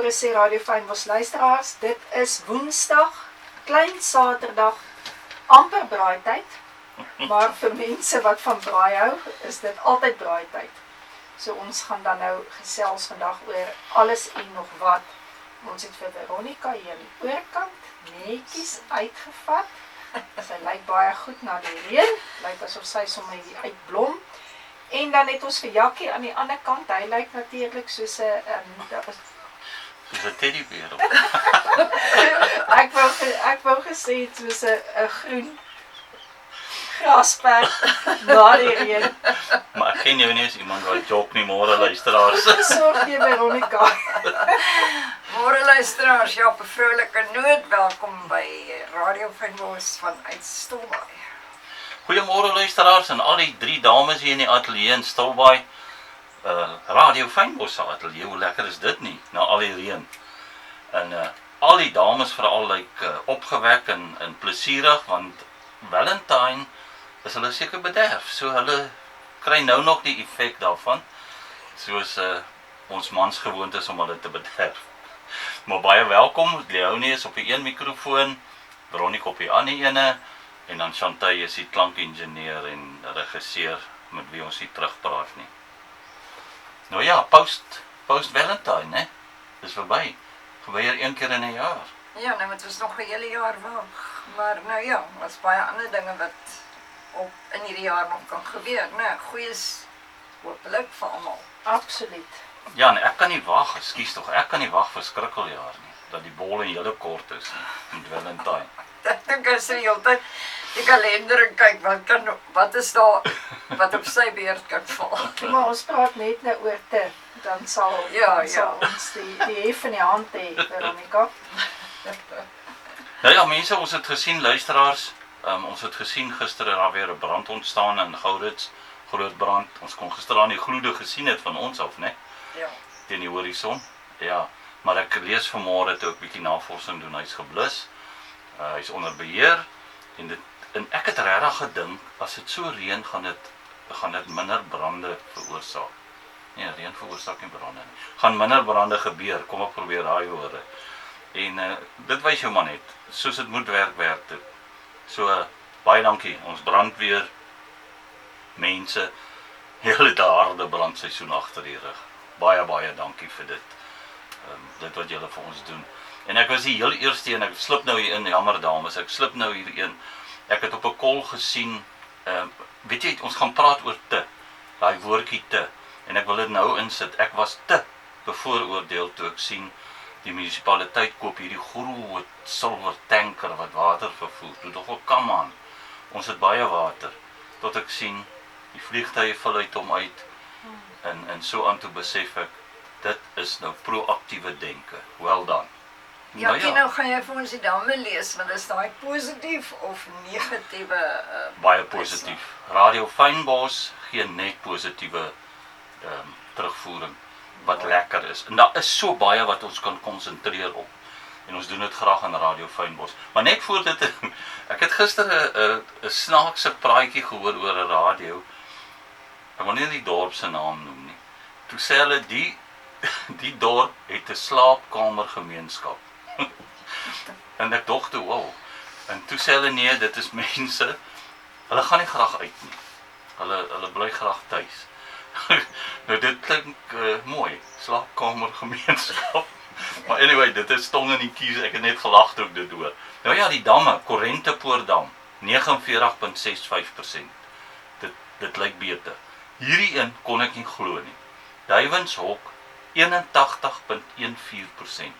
goeiemôre sê Radio Fynbos luisteraars. Dit is Woensdag, klein Saterdag, amper braaityd. Maar vir mense wat van braai hou, is dit altyd braaityd. So ons gaan dan nou gesels vandag oor alles en nog wat. Ons het vir Veronica hier aan die oorkant netjies uitgevat. Sy lyk baie goed na die reën. Lyk asof sy sommer hier uitblom. En dan het ons vir Jakkie aan die ander kant. Hy lyk natuurlik soos 'n Soos 'n teddybeer. ek wou gesê het soos 'n groen grasperk na die reën. Maar ek ken jou nie as iemand wat jok nie, môre luisteraars. Sorg jy Veronica. Môre luisteraars, ja, op 'n vrolike noot, welkom by Radio Fynbos vanuit Stilbaai. Goeiemôre luisteraars en al die 3 dames hier in die ateljee in Stilbaai. Radio Fynbos se ateljee, hoe lekker is dit nie, na al die reën. En al die dames veral lyk opgewek en plesierig, want Valentine is hulle seker bederf. So hulle kry nou nog die effek daarvan, soos ons mans gewoond is om hulle te bederf. Maar baie welkom, Leonie is op die een mikrofoon, Veronica op die ander ene, en dan Chantay is die klankingenieur en regisseur met wie ons hier terugpraat nie. Nou ja, post Valentine, hè? Dis verby. Gebeur 1 keer in 'n jaar. Ja, nou moet ons nog 'n hele jaar wag. Maar nou ja, daar's baie ander dinge wat in hierdie jaar nog kan gebeur. Nou, goeies hopelik vir almal. Absoluut. Ja, en ek kan nie wag, ekskuus tog, ek kan nie wag vir skrikkeljaar nie, dat die bol en hele kort is nie, met Valentine. Ek dink as jy altyd die kalender en kyk wat is daar wat op sy beurt kan val. Maar ons praat net nou oor te, dan sal ons die hef in die hand hê, Veronica. Nou ja, mense, ons het gesien, luisteraars, ons het gesien gister daar weer 'n brand ontstaan in Gourits, groot brand. Ons kon gister aan die gloede gesien het van ons af, né? Ja. Teen die horison. Ja, maar ek lees vanmôre toe ek bietjie navorsing doen, hy's geblus. Hy's onder beheer en ek het regtig gedink as dit so reën gaan dit minder brande veroorsaak. Nee, reën veroorsaak nie brande nie. Gaan minder brande gebeur. Kom ek probeer daai woorde. En dit wys jou maar net, soos dit moet werk dit. So baie dankie. Ons brandweer mense, hele harde brandseisoen agter die rug. Baie dankie vir dit. Dit wat julle vir ons doen. En ek was die heel eerste en ek slip nou hier in, jammer dames, ek slip nou hier in. Ek het op 'n kol gesien, weet jy, ons gaan praat oor te, daai woordjie te, en ek wil dit nou insit. Ek was te bevooroordeel toe ek sien die munisipaliteit koop hierdie groot silwer tanker wat water vervoer. Toe dog ek, kom aan, ons het baie water, tot ek sien die vliegtuie vul uit hom uit en so aan toe besef ek, dit is nou proaktiewe denke. Well done. Ja, nou gaan jy vir ons die damme lees, want is daai positief of negatiewe? Baie positief. Radio Fynbos gee net positiewe terugvoering wat lekker is. En daar is so baie wat ons kan konsentreer op. En ons doen dit graag aan Radio Fynbos. Maar net voor dit, ek het gister 'n snaakse praatjie gehoor oor 'n radio. Ek wil nie die dorp se naam noem nie. Toe sê hulle die dorp het 'n slaapkamergemeenskap. En ek dog toe, wow. En toe sê hulle nee, dit is mense, hulle gaan nie graag uit nie. Hulle bly graag tuis. Nou dit klink mooi, slaapkamergemeenskap. Maar anyway, dit is tong in die kies, ek het net gelag toe ek dit hoor. Nou ja, die damme, Korentepoortdam, 49,65%. Dit lyk beter. Hierdie een kon ek nie glo nie. Duiwenshok, 81,14%.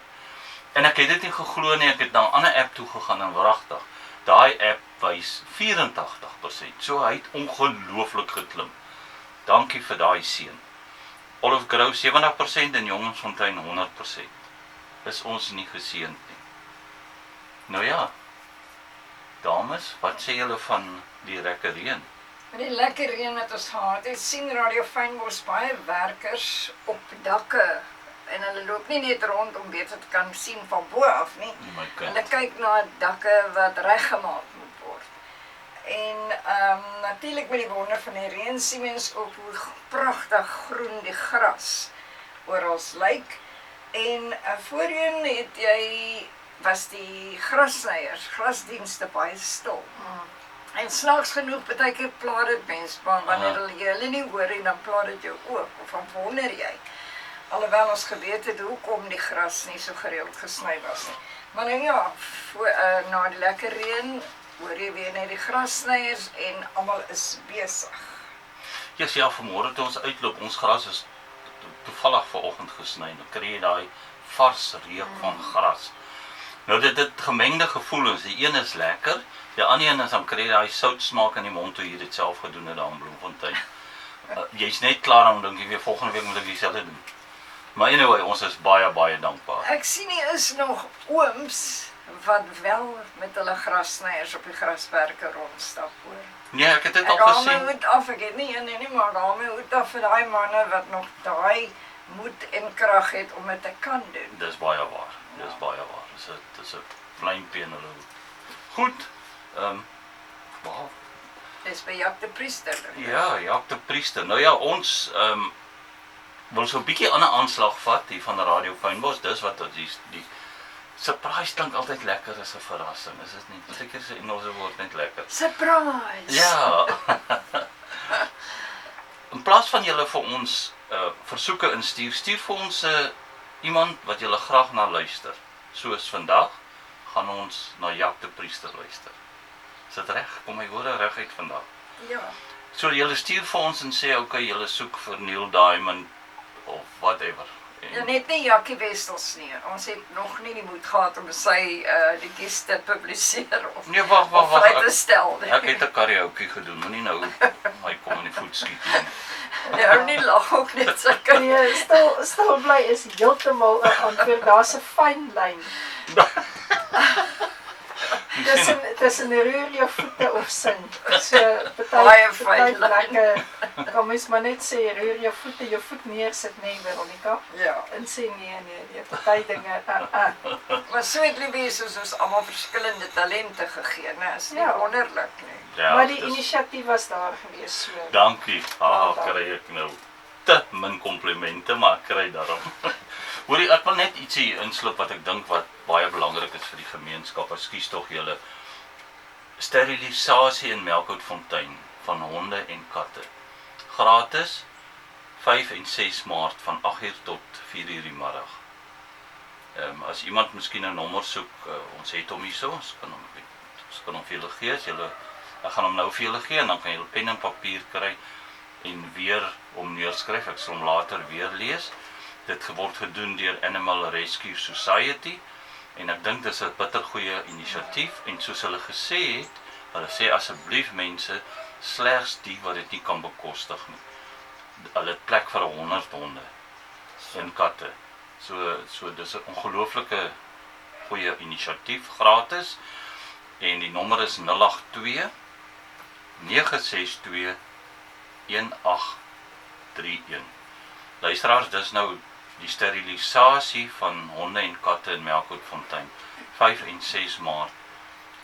En ek het dit nie geglo nie, ek het na 'n ander app toe gegaan en wragtig. Daai app wys 84%. So hy het ongelooflik geklim. Dankie vir daai seën. Olive Grove 70% en Jongensfontein 100%. Is ons nie geseënd nie. Nou ja, dames, wat sê julle van die lekker reën? Met die lekker reën wat ons gehad het, sien Radio Fynbos baie werkers op dakke. En hulle loop nie net rond om beter te kan sien van bo af nie. Hulle kyk na dakke wat reggemaak moet word. En natuurlik met die wonder van die reën sien mens ook hoe pragtig groen die gras oral lyk. En voorheen het was die grasdienste baie stil. En snaaks genoeg, partykeer pla dit mens, maar wanneer jy hulle nie hoor en dan pla dit jou ook, of dan wonder jy. Alhoewel ons geweet het hoekom die gras nie so gereeld gesny was nie. Maar nou ja, na die lekker reën, hoor jy weer net die grassnyers en almal is besig. Ja, vanmôre toe ons uitloop, ons gras is toevallig vanoggend gesny. Dan kry jy daai vars reuk van gras. Nou dit gemengde gevoelens, die een is lekker, die ander een is dan kry jy daai sout smaak in die mond toe jy dit self gedoen het daar in Bloemfontein. Jy's net klaar dan dink jy weer volgende week moet ek dieselfde doen. Maar anyway, ons is baie dankbaar. Ek sien nie is nog ooms wat wel met hulle grassnyers op die grasperke rondstap hoor. Nee, ek het dit al gesien. Ek gesien. haal my hoed af, ek het nie, maar ek haal my hoed af vir daai manne wat nog daai moed en krag het om dit te kan doen. Dis baie waar, dis baie waar. Dis 'n flympie in hulle hoed. Goed, wow. Dis by Jaap de Priester. Ja, Jaap de Priester. Nou ja, ons wil so 'n bietjie aan 'n aanslag vat hier van Radio Fynbos. Dis wat die surprise klink altyd lekker as 'n verrassing, is dit nie? Partykeer se Engelse woord net lekker. Surprise. Ja. In plaas van julle vir ons versoeke instuur, stuur vir ons iemand wat julle graag na luister. Soos vandag gaan ons na Jaap de Priester luister. Is dit reg? Kom my hore reg uit vandag. Ja. So julle stuur vir ons en sê okay, julle soek vir Neil Diamond of whatever. Ja, net nie Jackie Westels nie. Ons het nog nie die moed gehad om sy liedjies te publiseer of Nee, wag. vry te stel. Ek het 'n karaoke gedoen, moenie nou my kom in die voet skiet nie. Ja, nie lag ook net sulke. Nee, stil bly is heeltemal 'n antwoord. Daar's 'n fyn lyn. Tussen roer jou voete of sing. So Baie party fyn lyn. lekker. Kan mens maar net sê roer jou voet neersit, nee Veronica. Ja. En sê nee, party dinge. Maar so het Libie soos ons almal verskillende talente gegee, né? Is nie Ja. wonderlik nie. Ja, Maar die dis- inisiatief was daar gewees so. Dankie. Kry ek nou te min komplimente, maar ek kry daarom. Hoorie, ek wil net ietsie inslip wat ek dink wat baie belangrik is vir die gemeenskap. Ekskuus tog julle. Sterilisasie in Melkoutfontein van honde en katte. Gratis 5 en 6 Maart van 8:00 tot 4:00 die middag. As iemand miskien 'n nommer soek, ons het hom hierso, ons kan hom vir julle gee. Ek gaan hom nou vir julle gee en dan kan julle pen en papier kry en weer hom neerskryf. Ek sal hom later weer lees. Dit word gedoen deur Animal Rescue Society en ek dink dis 'n bittergoeie inisiatief en soos hulle gesê het, hulle sê asseblief mense, slegs die wat dit nie kan bekostig nie. Hulle het plek vir 100 honde en katte. So dis 'n ongelooflike goeie inisiatief, gratis. En die nommer is 082 962 1831. Luisteraars, dis nou die sterilisasie van honde en katte in Melkoutfontein, 5 en 6 Maart.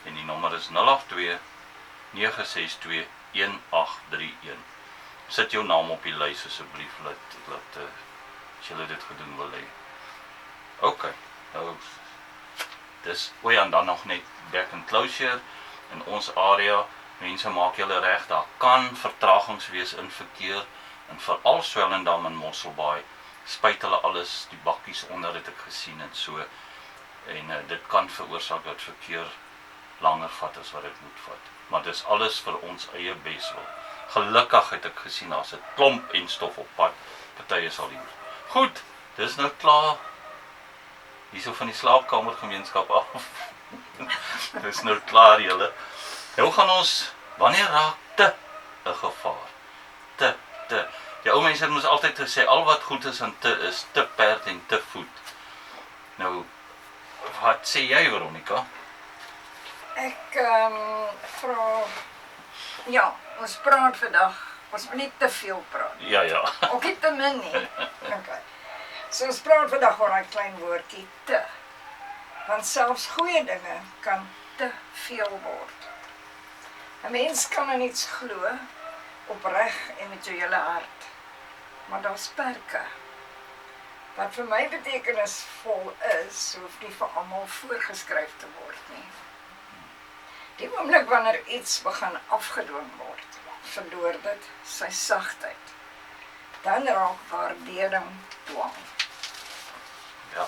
En die nommer is 082 962 1831. Sit jou naam op die lys asseblief, laat as julle dit gedoen wil hê. Okay, nou dis en dan nog net back and closure in ons area. Mense maak julle reg, daar kan vertragings wees in verkeer en veral Swellendam en Mosselbaai spuit hulle alles, die bakkies onder het ek gesien en so. En dit kan veroorsaak dat verkeer langer vat as wat dit moet vat. Maar dis alles vir ons eie beswil. Gelukkig het ek gesien daar's 'n klomp en stof op pad. Party is al hier. Goed, dis nou klaar. Hierso van die slaapkamergemeenskap af. Dis nou klaar julle. Nou gaan ons, wanneer raak te 'n gevaar? Te. Die ou mense het ons altyd gesê, al wat goed is en te is, te perd en te voet. Nou, wat sê jy Veronica? Ek vra, ja, ons praat vandag, ons moet nie te veel praat. Ja. Ook nie te min nie. Okay. So ons praat vandag oor 'n klein woordjie te. Want selfs goeie dinge kan te veel word. 'n Mens kan aan iets glo, opreg en met jou hele hart. Maar daar's perke. Wat vir my betekenisvol is, hoef nie vir almal voorgeskryf te word nie. Die oomblik wanneer iets begin afgedwing word, verloor dit sy sagtheid. Dan raak waardering dwang. Ja.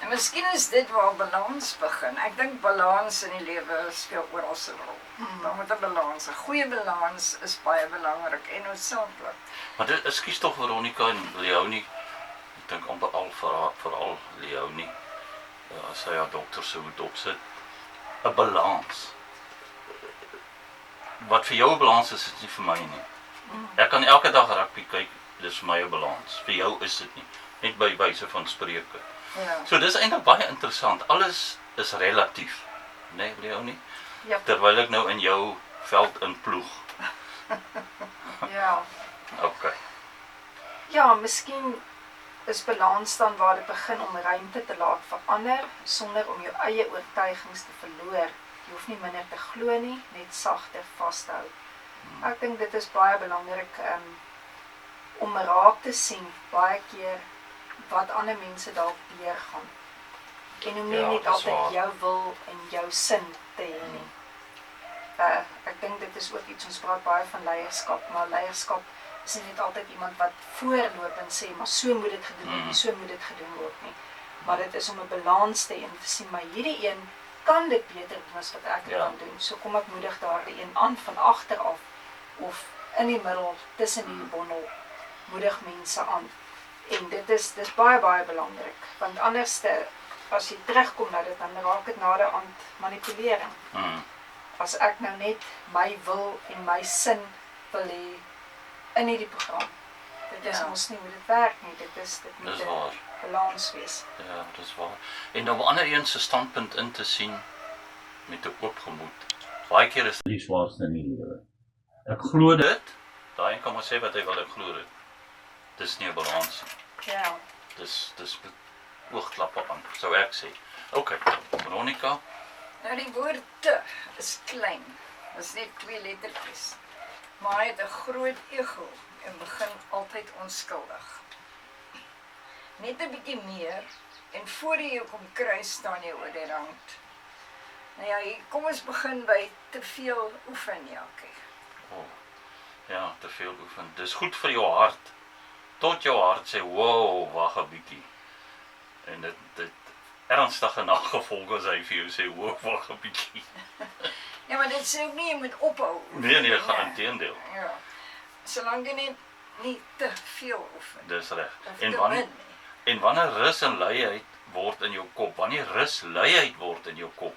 En miskien is dit waar balans begin. Ek dink balans in die lewe speel oral 'n rol. Daar moet 'n balans, 'n goeie balans is baie belangrik en noodsaaklik. Maar dit is kies tog Veronica en Leonie, ek dink amper al veral Leonie, as sy haar dokter so moet opsit, 'n balans. Wat vir jou 'n balans is nie vir my nie. Ek kan elke dag rugby kyk, dis vir my 'n balans. Vir jou is dit nie, net by wyse van spreuke. Ja. So dis eintlik baie interessant. Alles is relatief, né, Leonie? Ja. Terwyl ek nou in jou veld inploeg. Ja. Okay. Ja, miskien is balans dan waar dit begin om ruimte te laat verander, sonder om jou eie oortuigings te verloor. Jy hoef nie minder te glo nie, net sagter vas te hou. Ek dink dit is baie belangrik om raak te sien baie keer wat ander mense dalk deurgaan. En om nie Ja, net dis altyd waar. jou wil en jou sin te hê nie. Ek dink dit is ook iets, ons praat baie van leierskap, maar leierskap is nie net altyd iemand wat voorloop en sê, maar so moet dit gedoen word, so moet dit gedoen word nie. Maar dit is om 'n balans te hê en te sien, maar hierdie een kan dit beter doen as wat ek Ja. kan doen. So kom ek moedig daardie een aan van agter af of in die middel tussen die bondel moedig mense aan. En dis baie belangrik, want anderste as jy terugkom na dit, dan raak dit nader aan manipulering. As ek nou net my wil en my sin wil hê in hierdie program. Dit is Ja. ons nie hoe dit werk nie. Dit moet Dis waar. 'n balans wees. Ja, dis waar. En op 'n ander een se standpunt in te sien met 'n oop gemoed. Baie keer is dit die swaarste in die lewe. Ek glo dit. Daai een kan maar sê wat hy wil, ek glo dit. Dis nie 'n balans nie. Ja. Dis oogklappe aan, sou ek sê. Okay, Veronica. Nou die woord te is klein. Dis net 2 lettertjies. Maar hy het 'n groot ego en begin altyd onskuldig. Net 'n bietjie meer en voor jy jou kom kry staan jy oor die rand. Nou ja, kom ons begin by te veel oefen, Jackie. Oh, ja, te veel oefen. Dis goed vir jou hart. Tot jou hart sê, wow, wag 'n bietjie. En dit ernstige nagevolge as hy vir jou sê, wow, wag 'n bietjie. Ja, maar dit sê ook nie jy moet ophou oefen. Nee, gaan inteendeel. Ja. Solank jy net nie te veel oefen. Dis reg. Of En te wanneer min nie. En wanneer rus en luiheid word in jou kop, wanneer rus luiheid word in jou kop,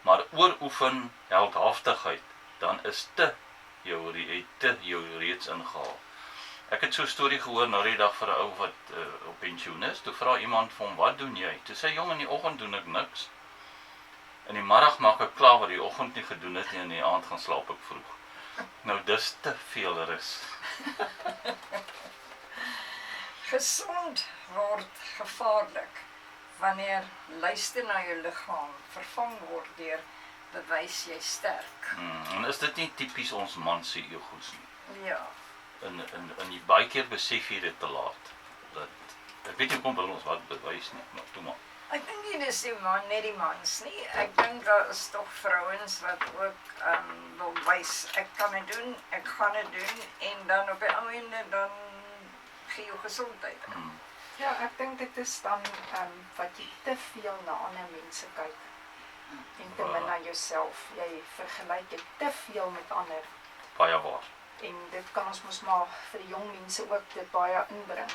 maar ooroefen heldhaftigheid, dan is te jou reeds ingehaal. Ek het so 'n storie gehoor nou die dag vir 'n ou wat op pensioen is. Toe vra iemand vir hom, "Wat doen jy?" Toe sê hy, "Jong, in die oggend doen ek niks. In die middag maak ek klaar wat die oggend nie gedoen het nie en in die aand gaan slaap ek vroeg." Nou dis te veel rus. Gesond word gevaarlik wanneer luister na jou liggaam vervang word deur bewys jy sterk. En is dit nie tipies ons man se egos nie? Ja. En jy baie keer besef jy dit te laat. Dat ek weet nie kom wil ons wat bewys nie, maar toe maar. Ek dink nie dis die man, net die mans nie. Ek dink daar is tog vrouens wat ook wil wys ek kan dit doen, ek gaan dit doen en dan op die einde dan gee jou gesondheid. Ja, ek dink dit is dan wat jy te veel na ander mense kyk en te min na jouself. Jy vergelyk dit te veel met ander. Baie waar. En dit kan ons mos maar vir die jong mense ook dit baie inbring.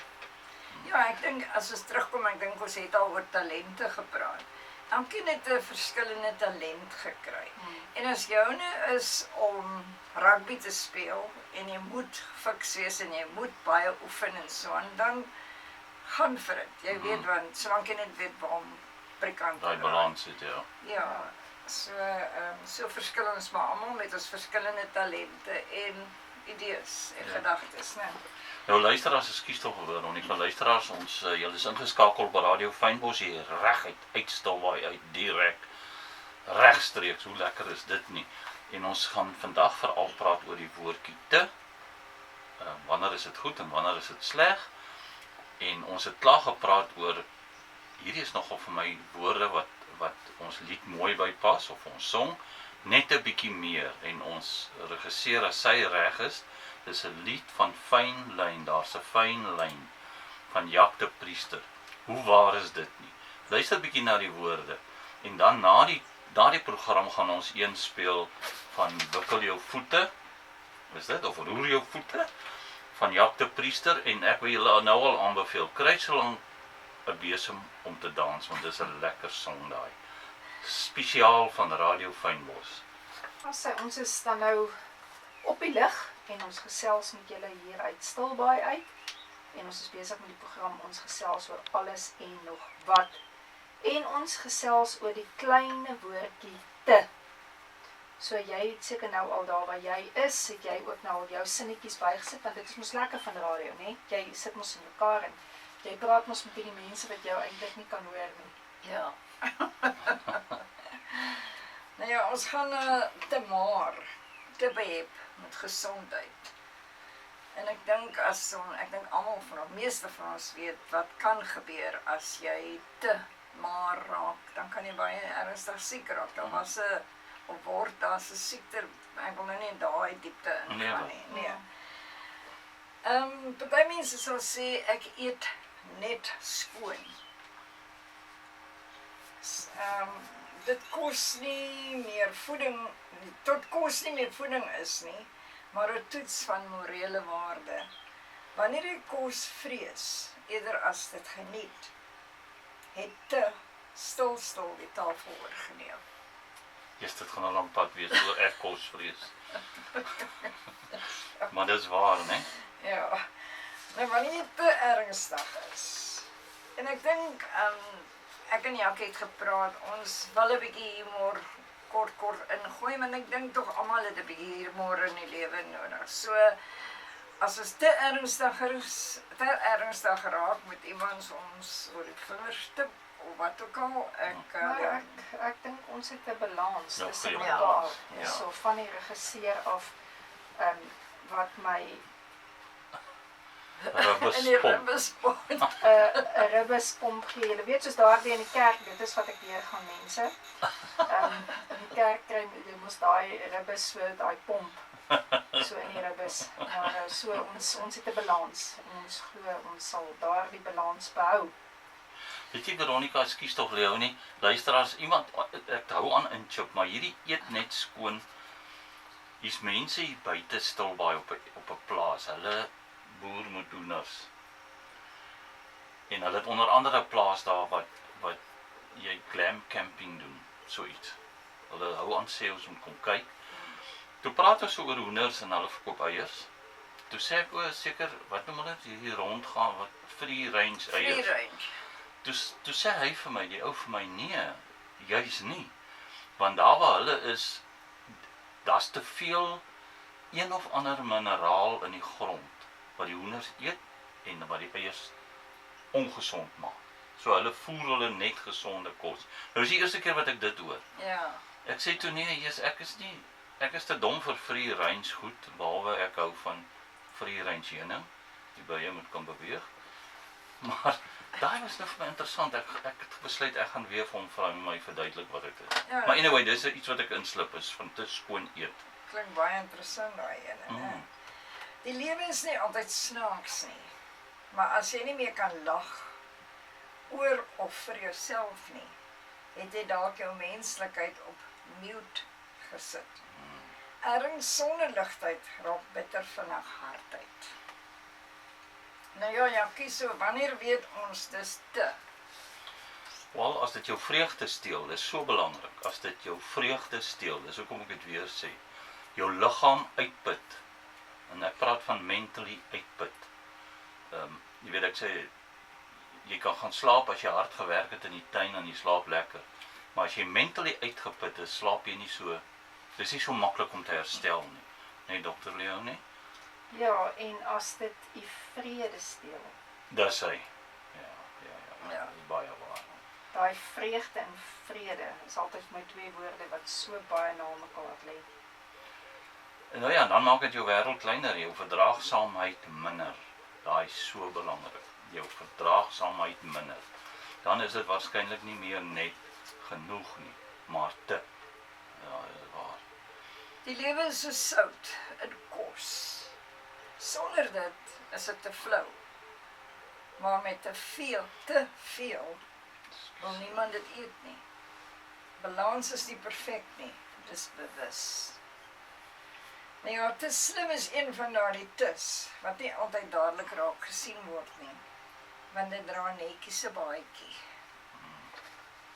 Ja, ek dink as ons terugkom, ek dink ons het al oor talente gepraat. Elkeen het 'n verskillende talent gekry. En as joune is om rugby te speel en jy moet fiks wees en jy moet baie oefen en so aan, dan gaan vir dit. Jy weet want solank jy net weet waarom prikant Daai balans het ja. Ja, so verskil ons maar almal met ons verskillende talente en idees en gedagtes, né? Nou luisteraars, ekskuus tog Veronica, luisteraars, ons julle is ingeskakel op Radio Fynbos hier reguit uitstilbaai uit direk regstreeks. Hoe lekker is dit nie? En ons gaan vandag veral praat oor die woordjie te. Wanneer is dit goed en wanneer is dit sleg? En ons het klaar gepraat oor, hierdie is nogal vir my woorde wat ons lied mooi bypas, of ons song, net 'n bietjie meer, en ons regisseur, as sy reg is, dis 'n lied van fyn lyn, daar's 'n fyn lyn, van Jaak de Priester. Hoe waar is dit nie? Luister bietjie na die woorde, en dan na die program gaan ons een speel van Wikkel jou voete, is dit, of Roer jou voete, van Jaak de Priester, en ek wil julle nou al aanbeveel, kry so lank 'n besem om te dans, want dit is 'n lekker song daai. Spesiaal van Radio Fynbos. Ons is dan nou op die lig, en ons gesels met julle hier uit Stilbaai uit, en ons is besig met die program, ons gesels oor alles en nog wat, en ons gesels oor die kleine woordjie te. So jy het seker nou al daar waar jy is, het jy ook nou al jou sinnetjies bygesit, want dit is mos lekker van radio, né? Jy sit mos in mekaar en jy praat mos met die mense wat jou eintlik nie kan hoor nie. Ja. Nou ja, ons gaan te maar, te behep met gesondheid. En ek dink almal van ons, meeste van ons weet wat kan gebeur as jy te maar raak, dan kan jy baie ernstig siek raak. Daar was 'n of word daar's 'n siekte, ek wil nou nie in daai diepte ingaan nie. Nee. Party mense sal sê ek eet net skoon. Dit kos nie meer voeding, tot kos nie meer voeding is nie, maar 'n toets van morele waarde. Wanneer jy kos vrees, eerder as dit geniet, het te stil die tafel oorgeneem. Yes, dit gaan 'n lang pad wees, oor ek kos vrees. Maar dis waar, né? Ja, nou wanneer jy te ernstig is, en ek dink, ek en Jackie het gepraat, ons wil 'n bietjie humor kort ingooi, maar ek dink tog almal het 'n bietjie humor in die lewe nodig. So, as ons te ernstig raak met iemand ons oor die vingers tip, of wat ook al, Ek dink ons het 'n balans Ja, tussen goeie mekaar. balans, ja. So van die regisseur af, wat my in die Ribbespomp. ribbenspot. 'n ribbenspomp gee. Julle weet soos daardie in die kerk, dit is wat ek leer gaan mense. In die kerk kry jy mos daai ribbes so daai pomp. So in die ribbes. Maar so ons het 'n balans. Ons glo ons sal daardie balans behou. Weet jy Veronica, ekskuus tog Leonie, luisteraars, iemand, ek hou aan inchop, maar hierdie eet net skoon. Hier's mense hier buite Stilbaai op 'n plaas. Hulle boer met hoenders. En hulle het onder andere 'n plaas daar wat jy glam camping doen, so iets. Hulle hou aan sê ons moet kom kyk. Toe praat ons oor hoenders en hulle verkoop eiers. Toe sê ek seker, wat noem hulle dit hier rondgaan, wat free range eiers. Free range. Toe sê hy vir my, die ou vir my, nee, juis nie. Want daar waar hulle is, daar's te veel een of ander mineraal in die grond, wat die hoenders eet, en wat die eiers ongesond maak. So hulle voer hulle net gesonde kos. Nou is die eerste keer wat ek dit hoor. Ja. Ek sê toe, nee, ek is te dom vir free range goed, behalwe ek hou van free range heuning, die bye moet kan beweeg. Maar daai was nou vir my interessant. Ek het besluit ek gaan weer vir hom vra en my verduidelik wat dit is. Ja, Maar anyway, dis iets wat ek inslip is van te skoon eet. klink baie interessant daai ene, né? Die lewe is nie altyd snaaks nie. Maar as jy nie meer kan lag oor of vir jouself nie, het jy dalk jou menslikheid op mute gesit. Ergens sonder ligtheid raak bitter vinnig hardheid. Nou ja, Jackie, so wanneer weet ons dis te? Wel, as dit jou vreugde steel, dis so belangrik. As dit jou vreugde steel, dis hoekom ek dit weer sê. Jou liggaam uitput. En ek praat van mentally uitput. Jy weet, ek sê, jy kan gaan slaap as jy hard gewerk het in die tuin en jy slaap lekker. Maar as jy mentally uitgeput is, slaap jy nie so, dis nie so maklik om te herstel nie. Nee, Dr. Leonie? Ja, en as dit u vrede steel, Dis hy. Ja, Ja. dit is baie waar. daai vreugde en vrede is altyd my twee woorde wat so baie na mekaar lê. En nou ja, dan maak dit jou wêreld kleiner, jou verdraagsaamheid minder. Daai is so belangrik. jou verdraagsaamheid minder, dan is dit waarskynlik nie meer net genoeg nie, maar te. Ja, dit is waar. Die lewe is so sout in kos. Sonder dit is dit te flou. Maar met te veel, wil niemand dit eet nie. Balans is nie perfek nie, dit is bewus. Nou ja, te slim is een van daardie tes, wat nie altyd dadelik raak gesien word nie, want dit dra netjies 'n baadjie.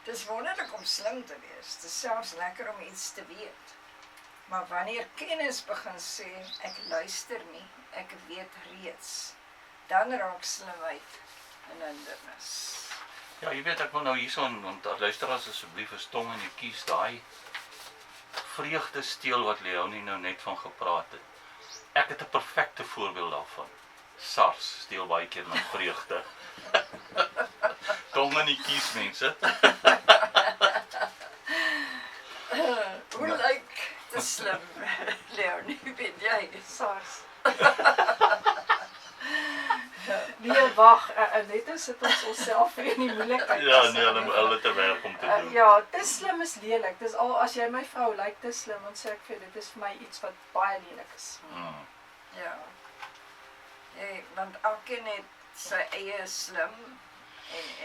Het is wonderlik om slim te wees, het is selfs lekker om iets te weet. Maar wanneer kennis begin sê, ek luister nie, ek weet reeds, dan raak slimheid 'n hindernis. Ja, jy weet, ek wil nou hierson, want luisteraars asseblief is tong en jy kies daai vreugde steel wat Leonie nou net van gepraat het. Ek het 'n perfekte voorbeeld daarvan. SARS steel baie keer my vreugde. Tong en die kies, mense. Hoe lyk te slim, Leonie, weet jy? SARS. Nee, wag, net nou sit ons onsself weer in die moeilikheid. Ja, nee, hulle te werk om te doen. Ja, te slim is lelik. Dis al as jy my vrou lyk te slim, dan sê ek vir dit is vir my iets wat baie lelik is. Ja. Want elkeen het sy eie slim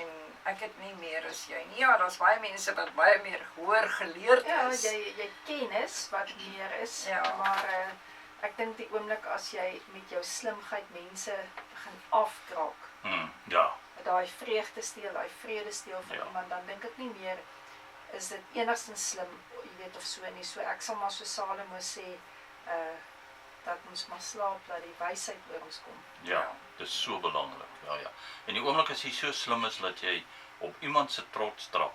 en ek het nie meer as jy nie. Ja, daar's baie mense wat baie meer hoër geleerd is. Ja, jy kennis wat meer is, Ja. maar ek dink die oomblik as jy met jou slimheid mense begin afkraak, Ja, daai vreugde steel, daai vrede steel van Ja. iemand, dan dink ek nie meer is dit enigstens slim, jy weet of so nie. So ek sal maar so Salomo sê, dat ons maar slaap, dat die wysheid oor ons kom. ja, dis so belangrik. Ja, ja. En die oomblik as jy so slim is dat jy op iemand se trots trap,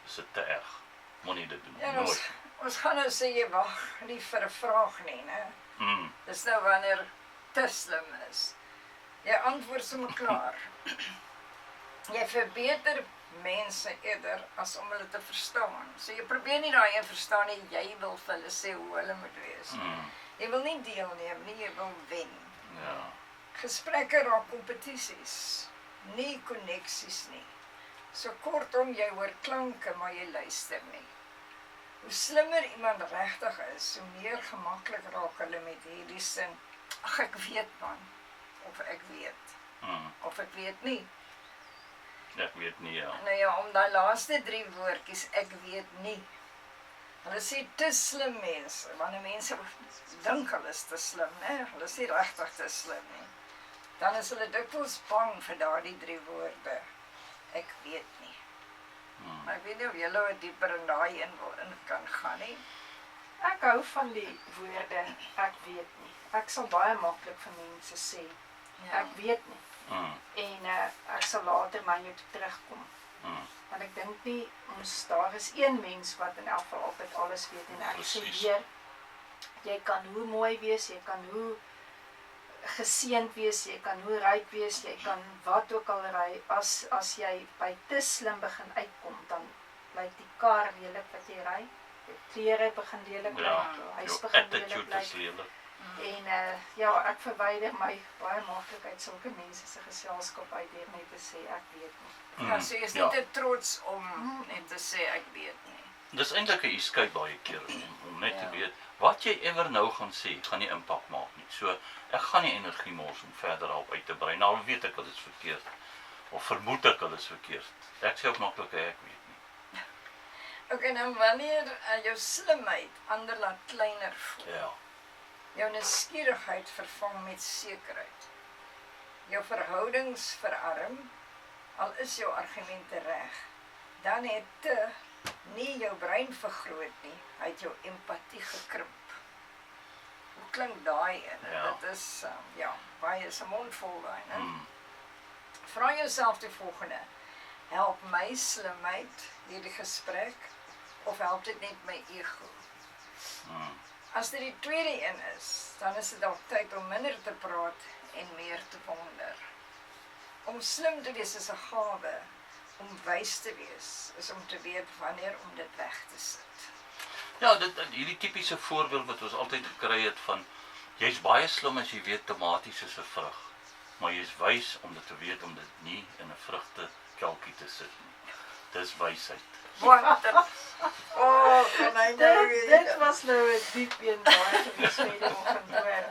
is dit te erg. Moenie dit doen. Ja, Nooit. ons gaan nou sê jy wag nie vir 'n vraag nie, né? Dis nou wanneer te slim is. Jy antwoord sommer klaar. Jy verbeter mense eerder as om hulle te verstaan. So jy probeer nie daai een verstaan nie, jy wil vir hulle sê hoe hulle moet wees. Jy wil nie deelneem nie, jy wil wen. Ja. Gesprekke raak kompetisies, nie koneksies nie. So kortom, jy hoor klanke, maar jy luister nie. Hoe slimmer iemand regtig is, hoe meer gemaklik raak hulle met hierdie sin, ag ek weet man, of ek weet, of ek weet nie. Ek weet nie, ja. Nou ja, om daai laaste 3 woordjies, ek weet nie. Hulle sê te slim mense, wanneer mense dink hulle is te slim, né? Hulle sê regtig te slim nie. Dan is hulle dikwels bang vir daardie 3 woorde. Ek weet nie. Maar ek weet nie of julle wat dieper in daai in kan gaan nie. Ek hou van die woorde, ek weet nie. Ek sal baie maklik vir mense sê, ek weet nie. En ek sal later na jou toe terugkom. Want ek dink nie, daar is een mens wat in elk geval altyd alles weet. En ek sê weer, jy kan hoe mooi wees, jy kan hoe geseënd wees, jy kan hoe ryk wees, jy kan wat ook al ry, as jy by te slim begin uitkom, dan lyk die kar lelik wat jy ry, jou klere begin lelik lyk, jou huis begin lelik lyk. En ja, ek verwyder my baie maklik uit sulke mense se geselskap uit deur net te sê ek weet nie. Ja, so jy is nie te trots om net te sê ek weet nie. Dis eintlik 'n escape baie keer om net te weet wat jy ewer nou gaan sê, gaan nie impak maak nie. So ek gaan nie energie mors om verder daarop uit te brei. Nou weet ek dat dit is verkeerd of vermoed ek dat dit is verkeerd. Ek sê ook maklik ek weet nie. Okay, nou wanneer jou slimheid ander laat kleiner voel. Ja. Jou nuuskierigheid vervang met sekerheid. Jou verhoudings verarm, al is jou argumente reg. Dan het te nie jou brein vergroot nie, hy het jou empatie gekrimp. Hoe klink daai een? Ja. Dit is, baie is 'n mondvol daai, né? Vra jouself die volgende, help my slimheid hierdie gesprek, of help dit net my ego? As dit die tweede een is, dan is dit dalk tyd om minder te praat en meer te wonder. Om slim te wees is 'n gawe, om wys te wees is om te weet wanneer om dit weg te sit. Ja, hierdie tipiese voorbeeld wat ons altyd gekry het van, jy's baie slim as jy weet tomaties is 'n vrug. maar jy is wys om dit te weet om dit nie in 'n vrugtekelkie te sit nie. Dis wysheid. Wat? Kan hy nou Dit was nou 'n diep een daai gewees vanoggend hoor.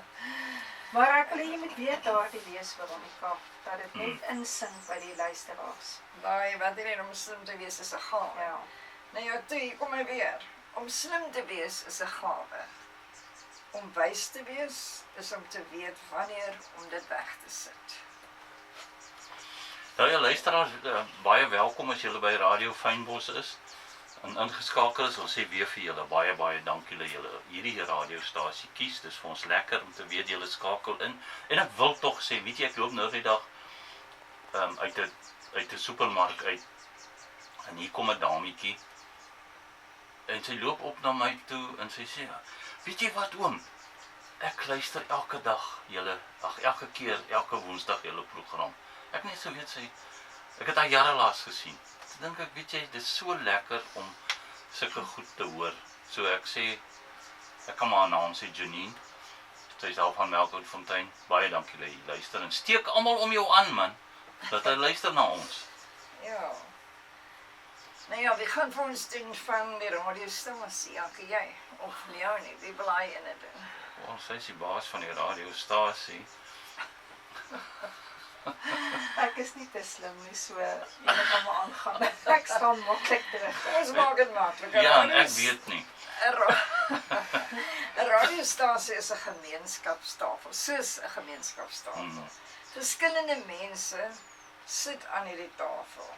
Maar ek wil hê jy moet weet daardie lees Veronica, dat dit net insink by die luisteraars. Daai wat hier om slim te wees is 'n gawe. Ja. Nou ja, toe kom hy weer. Om slim te wees is 'n gawe. Om wys te wees is om te weet wanneer om dit weg te sit. Ja, luisteraars, baie welkom as julle by Radio Fynbos is en ingeskakel is. Ons sê weer vir julle baie dankie dat julle hierdie radiostasie kies. Dis vir ons lekker om te weet julle skakel in. En ek wil tog sê, weet jy, ek loop nou die dag uit 'n supermark uit en hier kom 'n dametjie en sy loop op na my toe en sy sê, weet jy wat oom, ek luister elke dag elke keer, elke woensdag julle program. Ek net so weet sy, ek het haar jare laas gesien. Toe dink ek, weet jy, dit is so lekker om sulke goed te hoor. So ek sê, ek kan maar haar naam sê Janine. Sy is al van Melkfontein. Baie dankie dat jy luister en steek almal om jou aan man, dat hy luister na ons. Ja. Nou ja, wie gaan vir ons doen van die radiostasie? Jankie, jy? Of Leonie, wie wil hy in dit doen? Sy is die baas van die radiostasie. Ek is nie te slim nie, so julle kan maar aangaan. Ek staan maklik terug. Ons maak dit maklik. Ja, en ek weet nie. 'n radiostasie is 'n gemeenskapstafel, soos 'n gemeenskapstafel. Verskillende mense sit aan hierdie tafel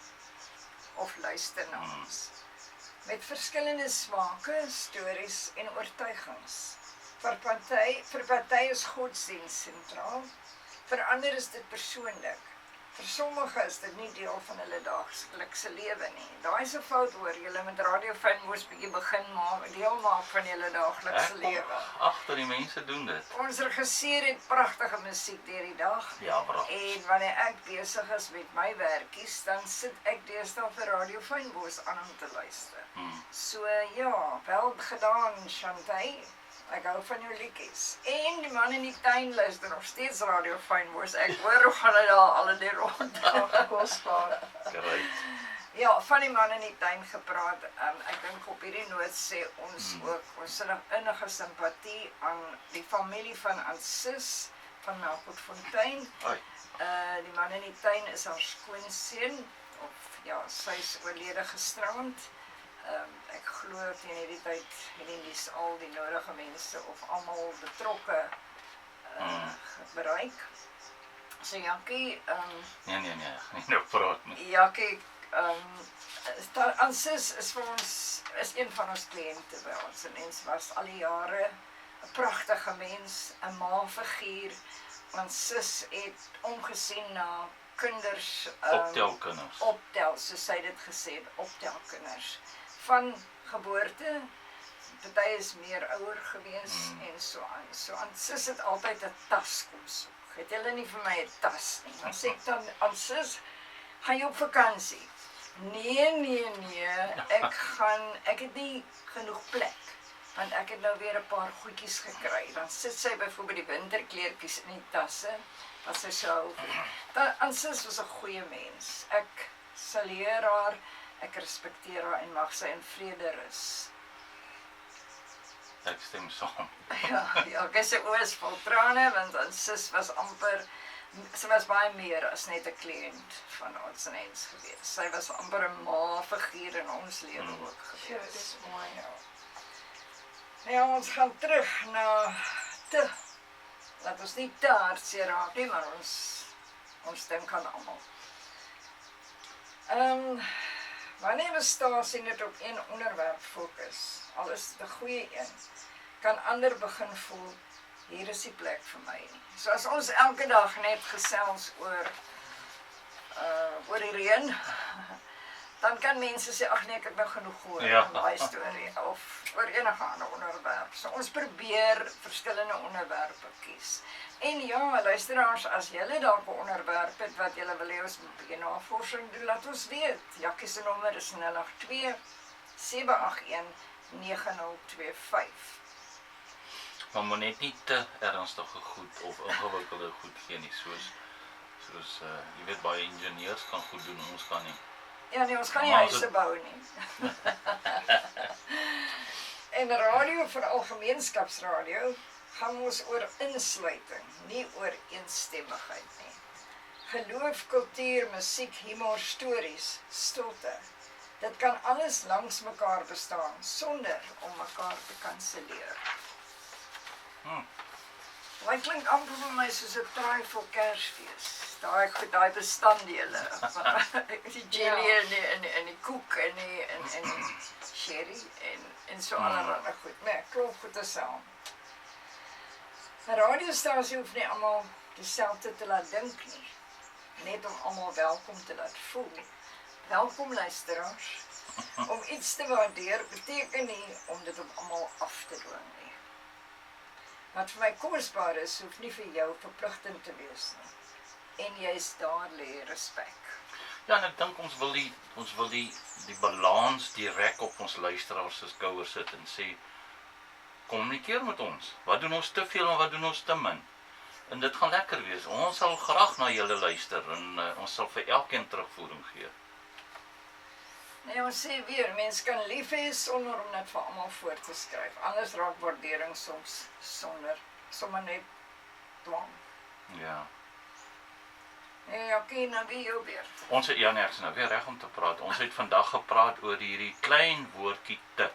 of luister na ons. Met verskillende smake, stories en oortuigings. Vir party is godsdienst sentraal, vir ander is dit persoonlik. Vir sommige is dit nie deel van hulle daaglikse lewe nie. Daai is 'n fout hoor, julle met Radio Fynbos bietjie begin deel maak van julle daaglikse lewe. Agter die mense doen dit. Ons regisseur het pragtige musiek deur die dag. Ja, bra. En wanneer ek besig is met my werkies, dan sit ek deesdae vir Radio Fynbos aan om te luister. So ja, wel gedaan Chantay. Ek hou van jou liedjies. En die man in die tuin luister nog steeds Radio Fynbos. Ek hoor hoe gaan hy daar al in die rond. Kosbaar. Great. Ja, van die man in die tuin gepraat. Ek dink op hierdie noot sê ons ook, ons sit innige simpatie aan die familie van Ansis van Melkfontein. Die man in die tuin is haar skoonseun, of ja, sy is oorlede gisterand. Ek glo teen hierdie tyd het die nuus al die nodige mense of almal betrokke bereik. So Jankie, Nee, nou praat nie. Jankie, Ansis is vir ons, is een van ons kliënte by ons en ons was al die jare 'n pragtige mens, 'n ma-figuur. Ansis het omgesien na kinders, Optelkinders. optel, soos sy dit gesê het, optelkinders. Van geboorte, party is meer ouer gewees en so aan. So Ansis het altyd 'n tas kom soek. Het hulle nie vir my 'n tas nie. Dan sê ek dan, Ansis, gaan jy op vakansie? Nee, ek het nie genoeg plek. Want ek het nou weer 'n paar goedjies gekry. Dan sit sy byvoorbeeld die winterkleertjies in die tasse, wat sy sou hou. Ansis was 'n goeie mens. Ek salueer haar, ek respekteer haar en mag sy in vrede rus. Ek stem saam. Ja, ek sê oor is vol trane, want Ansis was amper, sy was baie meer as net 'n kliënt van ons en ons gewees. Sy was amper 'n ma-figuur in ons lewe ook Ja, gewees. dis mooi. Ja, ons gaan terug na laat ons nie te hartseer raak nie, maar ons dink aan almal. Wanneer 'n stasie net op een onderwerp fokus, al is dit 'n goeie een, kan ander begin voel, hier is die plek vir my nie. So as ons elke dag net gesels oor die reën, dan kan mense sê, ag nee, ek het nou genoeg gehoor van daai storie, of oor enige ander onderwerp. So ons probeer verskillende onderwerpe kies. En ja, luisteraars, as julle dalk 'n onderwerp het wat julle wil hê ons moet 'n bietjie navorsing doen, laat ons weet. Jakkie se nommer is 082 781 9025. Maar moet net nie te ernstige goed of ingewikkelde goed gee nie, soos Soos jy weet baie ingenieurs kan goed doen, ons kan nie. Ja, nee, ons kan nie Maar as huise bou nie. En radio, veral gemeenskapsradio, gaan ons oor insluiting, nie oor eensstemmigheid nie. Geloof, kultuur, musiek, humor, stories, stilte. Dit kan alles langs mekaar bestaan, sonder om mekaar te kanselleer. Dit klink amper vir my soos 'n trifle Kersfees. Daai bestanddele, die jelly en die koek en die sherry en so allerlei goed. Nee, klop goed te saam. 'n Radiostasie hoef nie almal dieselfde te laat dink nie, net om almal welkom te laat voel. Welkom luisteraars. Om iets te waardeer beteken nie om dit op almal af te dwing nie. Wat vir my kosbaar is, hoef nie vir jou verpligting te wees nie. En jy's daar lê respek. Ja, en ek dink ons wil die balans direk op ons luisteraars se skouers sit en sê, kommunikeer met ons. Wat doen ons te veel en wat doen ons te min? En dit gaan lekker wees. Ons sal graag na julle luister en ons sal vir elkeen terugvoering gee. Nee, ons sê weer, mens kan lief hê sonder om net vir almal voor te skryf. Anders raak waardering soms sommer net dwang. Ja. Ja, oké, nou wie jou weer. Ons het ek is nou weer reg om te praat. Ons het vandag gepraat oor hierdie klein woordjie te.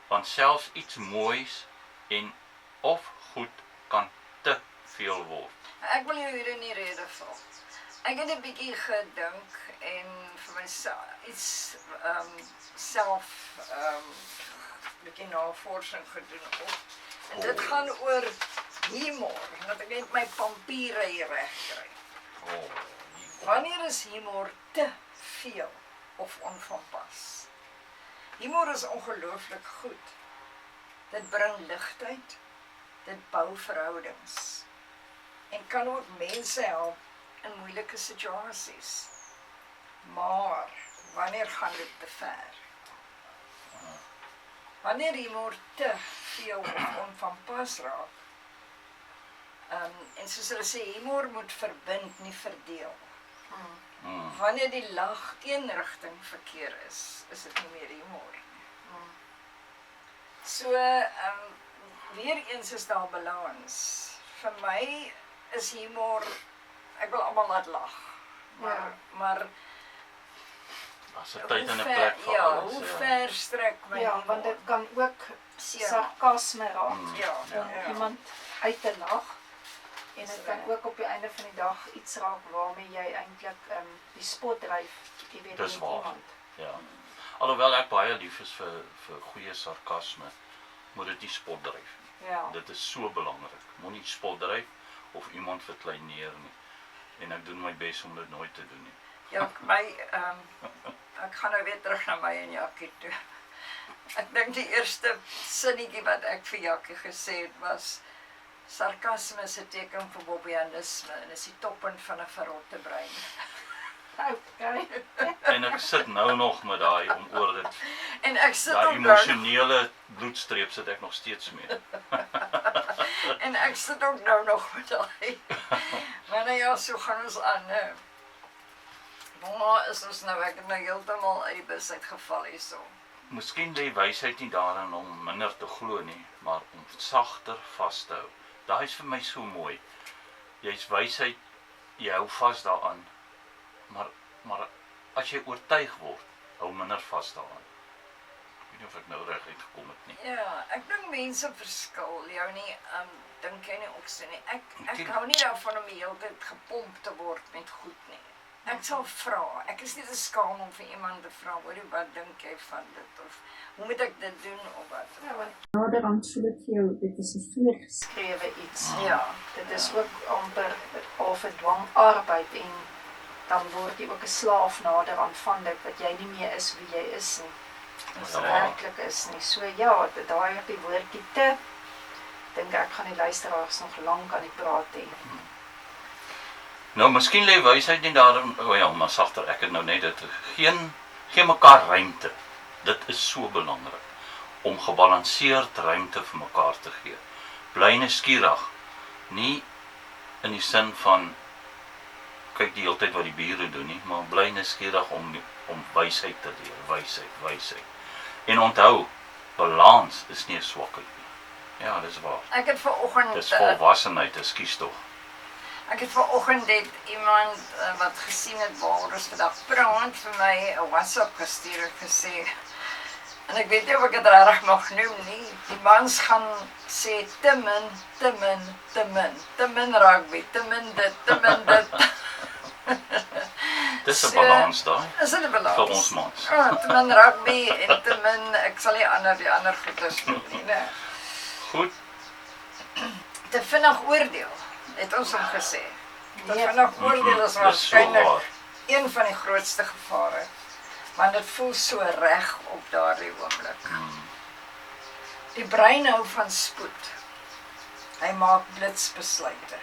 Want selfs iets moois en of goed kan te veel word. Ek wil jou hier in die rede val. Ek het 'n bietjie gedink en vir myself iets bietjie navorsing gedoen ook. En dit gaan oor humor, dat ek net my pampiere hier reg kry. Wanneer is humor te veel of onvanpas? Humor is ongelooflik goed. Dit bring ligtheid, dit bou verhoudings en kan ook mense help in moeilike situasies. Maar wanneer gaan dit te ver? Wanneer humor te veel of onvanpas raak, en soos hulle sê, humor moet verbind, nie verdeel. Wanneer die lag een rigting verkeer is dit nie meer humor. So, weer eens is daar balans. Vir my is humor, ek wil almal laat lag, maar As 'n tyd en 'n plek vir alles. Hoe ver strek my Ja, want dit kan ook sarkasme raak. Om iemand uit te lag. En dit kan ook op die einde van die dag iets raak waarmee jy eintlik die spot dryf, jy weet, Dis met waar. iemand. Ja. Alhoewel ek baie lief is vir goeie sarkasme, moet dit nie spot dryf nie. Ja. Dit is so belangrik. Moenie spot dryf of iemand verkleineer nie. En ek doen my bes om dit nooit te doen nie. Ja, ek gaan nou weer terug na my en Jackie toe. Ek dink die eerste sinnetjie wat ek vir Jackie gesê het was, sarkasme is 'n teken vir bobbianisme en is die toppunt van 'n verrotte brein. Okay. En ek sit nou nog met daai om oor dit. En ek sit Daai ook emosionele bloedstreep sit ek nog steeds mee. En ek sit ook nou nog met daai. Maar nou ja, so gaan ons aan, né? Maar is ons nou, ek het nou heeltemal uit die bus uitgeval hierso. Miskien lê wysheid nie daarin om minder te glo nie, maar om sagter vas te hou. Daai is vir my so mooi. Jy's wysheid, jy hou vas daaraan. Maar as jy oortuig word, hou minder vas daaraan. Ek weet nie of ek nou reg uitgekom het nie. Ja, ek dink mense verskil, jou nie, dink jy nie ook so nie. Ek hou nie daarvan om die hele tyd gepomp te word met goed nie. Ek sal vra, ek is nie te skaam om vir iemand te vra, wat dink jy van dit, of hoe moet ek dit doen, of wat? Ja, want naderhand voel dit vir jou, dit is 'n voorgeskrewe iets. Ja. Dit is ook amper of 'n dwangarbeid en dan word jy ook 'n slaaf naderhand van dit, wat jy nie meer is wie jy is nie. As Ja. werklik is nie. So ja, daai op die woordjie te, dink ek gaan die luisteraars nog lank aan die praat hê. Nou, miskien lê wysheid nie daarin, maar sagter, ek het nou net dit, geen mekaar ruimte. Dit is so belangrik, om gebalanseerd ruimte vir mekaar te gee. Bly nuuskierig, nie in die sin van, kyk die hele tyd wat die bure doen nie, maar bly nuuskierig om wysheid te leer, wysheid. En onthou, balans is nie 'n swakheid nie. Ja, dis waar. Ek het vanoggend Dis volwassenheid, ekskuus tog. Ek het vanoggend iemand wat gesien het waar ons vandag praat vir my 'n WhatsApp gestuur en gesê, en ek weet nie of ek dit reg mag noem nie, die mans gaan sê te min rugby, te min dit. Dis 'n balans daai, Is dit 'n balans? vir ons mans. Te min rugby en te min, ek sal nie die ander goeders doen nie, né? Goed, Te vinnig oordeel, het ons hom gesê. Te Nee. vinnig oordeel is dis so waarskynlik waar. een van die grootste gevare. Want dit voel so reg op daardie oomblik. Die brein hou van spoed. Hy maak blitsbesluite.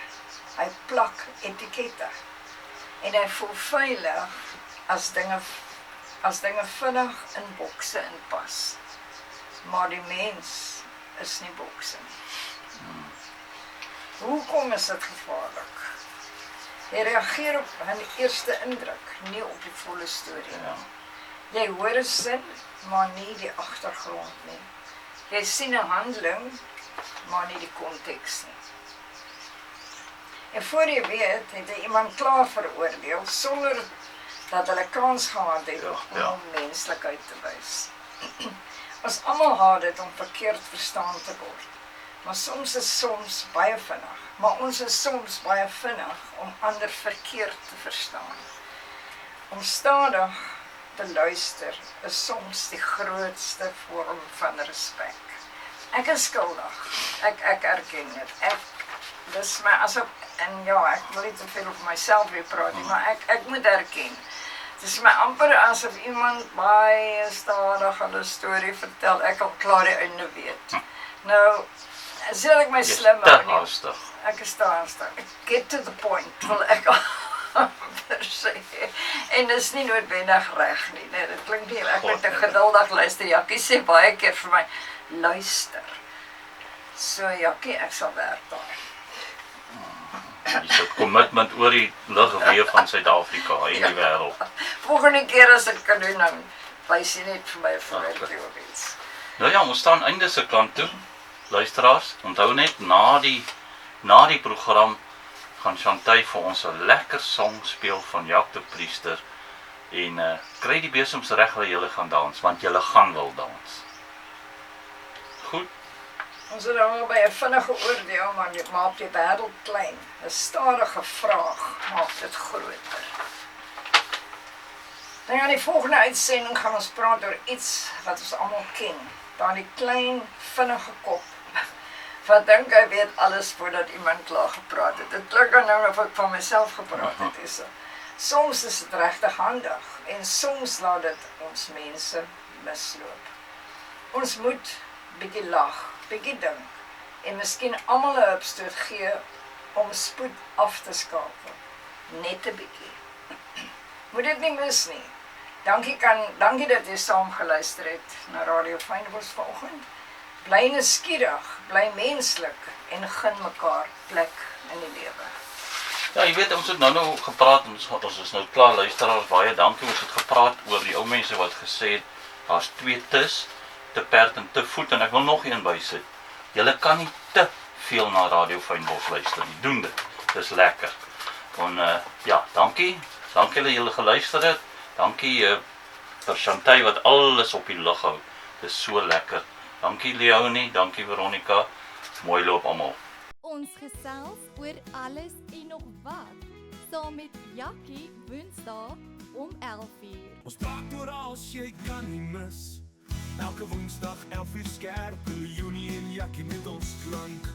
Hy plak etikette. En hy voel veilig as dinge vinnig in bokse inpas. Maar die mens is nie bokse nie. Hoekom is dit gevaarlik? Jy reageer op 'n eerste indruk, nie op die volle storie nie. Ja. Jy hoor 'n sin, maar nie die agtergrond nie. Jy sien 'n handeling, maar nie die konteks nie. En voor jy weet, het jy iemand klaar veroordeel sonder dat hulle kans gehad het om hom menslikheid te wys. Ons almal haat dit om verkeerd verstaan te word. Maar ons is soms baie vinnig om ander verkeerd te verstaan. Om stadig te luister is soms die grootste vorm van respek. Ek is skuldig. Ek erken dit. Dis my asof, en ja, ek wil nie te veel over myself weer praat nie, maar ek moet erken. Het is my amper asof iemand baie stadig hulle storie vertel, ek al klaar die einde weet. Nou, sê ek my slim hou nie. haastig. Ek is te haastig. Get to the point, wil ek amper sê. En dis nie noodwendig reg nie. Nee, dit klink nie, ek moet geduldig luister. Jakkie sê baie keer vir my, luister. So Jakkie, ek sal werk daar. Dis 'n kommitment oor die lugweë van Suid-Afrika en die wêreld. Volgende keer as ek kan doen, dan wys jy net vir my 'n voorbeeld of iets. Nou ja, ons staan einde se kant toe. Luisteraars, onthou net na die program gaan Chantay vir ons 'n lekker song speel van Jacques de Priester en kry die besems reg dat julle gaan dans, want julle gaan wil dans. Goed. Ons het nou by 'n vinnige oordeel, maar jy maak die wêreld klein. 'n Stadige vraag maak dit groter. Nou ja, die volgende uitsending gaan ons praat oor iets wat ons almal ken. Daardie klein, vinnige kop wat dink hy weet alles voordat iemand klaar gepraat het. Dit klink nou of ek van myself gepraat het. Soms is dit regtig handig en soms laat dit ons mense misloop. Ons moet bietjie lag, bietjie dink en miskien almal 'n opstoot gee om spoed af te skakel. Net 'n bietjie. Moet dit nie mis nie. Dankie dat jy saam geluister het na Radio Fynbos vanoggend. Bly nuuskierig, bly menslik en gun mekaar plek in die lewe. Ja, jy weet, ons het nou gepraat, ons is nou klaar, luisteraars, baie dankie. Ons het gepraat oor die ou mense wat gesê het, daar's 2 tes, te perd en te voet, en ek wil nog een bysit. Julle kan nie te veel na Radio Fynbos luister nie, doen dit, dis lekker. En ja, dankie dat julle geluister het, dankie vir Chantay wat alles op die lug hou, dis so lekker. Dankie Leonie, dankie Veronica, mooi loop almal. Ons gesels oor alles en nog wat, saam met Jakkie Woensdae om 11:00. Ons praat oor als jy kan nie mis. Elke Woensdag 11:00 skerp, Leonie en Jakkie met ons klank.